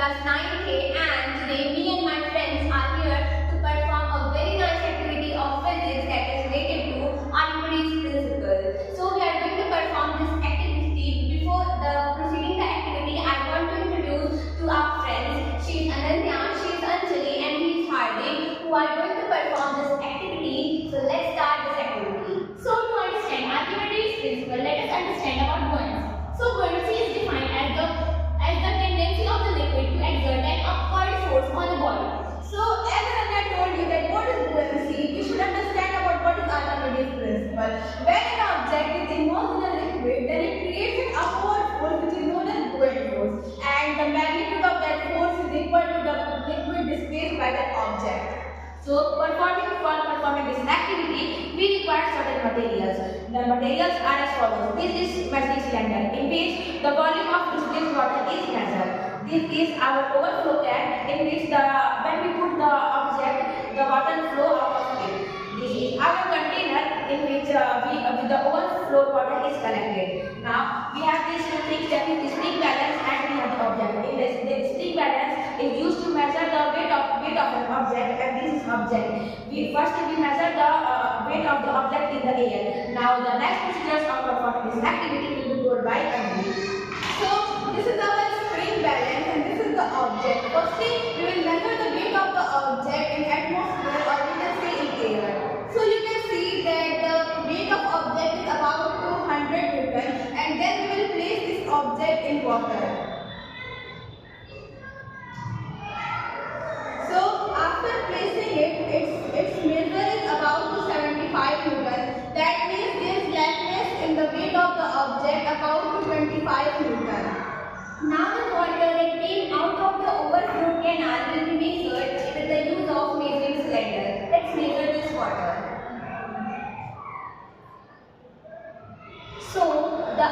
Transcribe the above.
class 9K, and today me and my friends are here to perform a very nice activity of physics that is related to Archimedes principle. So we are going to perform this activity. Before proceeding the activity, I want to introduce to our friends. She is Ananya, she is Anjali, and he is Hardik, who are going to perform this activity. So let's start this activity. So to understand Archimedes principle, let us understand about buoyancy. So buoyancy is defined as the tendency of the liquid to exert an upward force on the body. So as Ananya told you that what is buoyancy, we should understand about what is Archimedes principle. When an object is immersed in a liquid, then it creates an upward force which is known as buoyant force, and the magnitude of that force is equal to the liquid displaced by that object. So performing this activity, we require certain materials. The materials are as follows. This is measuring cylinder in which the volume of distilled water is measured. This is our overflow can in which when we put the object, the water flow out of it. This is our container in which the overflow water is collected. Now we have these two things, that is the spring balance and we have the object. In this, the spring balance is used to measure the weight of an object, and this is object. First we measure the weight of the object in the air. Now the next procedures of performing this activity will be told by Anjali. So this is our spring balance and this is the object. Firstly, we will measure the weight of the object in atmosphere, or we can say in air. So you can see that the weight of object is about 200 Newton, and then we will place this object in water. So after placing it, its measure is about 75 Newton. That means there is laxness in the weight of the object about 25 Newton. Now the water that came out of the overflow canal will be measured with the use of measuring cylinder. Let's measure this water. So the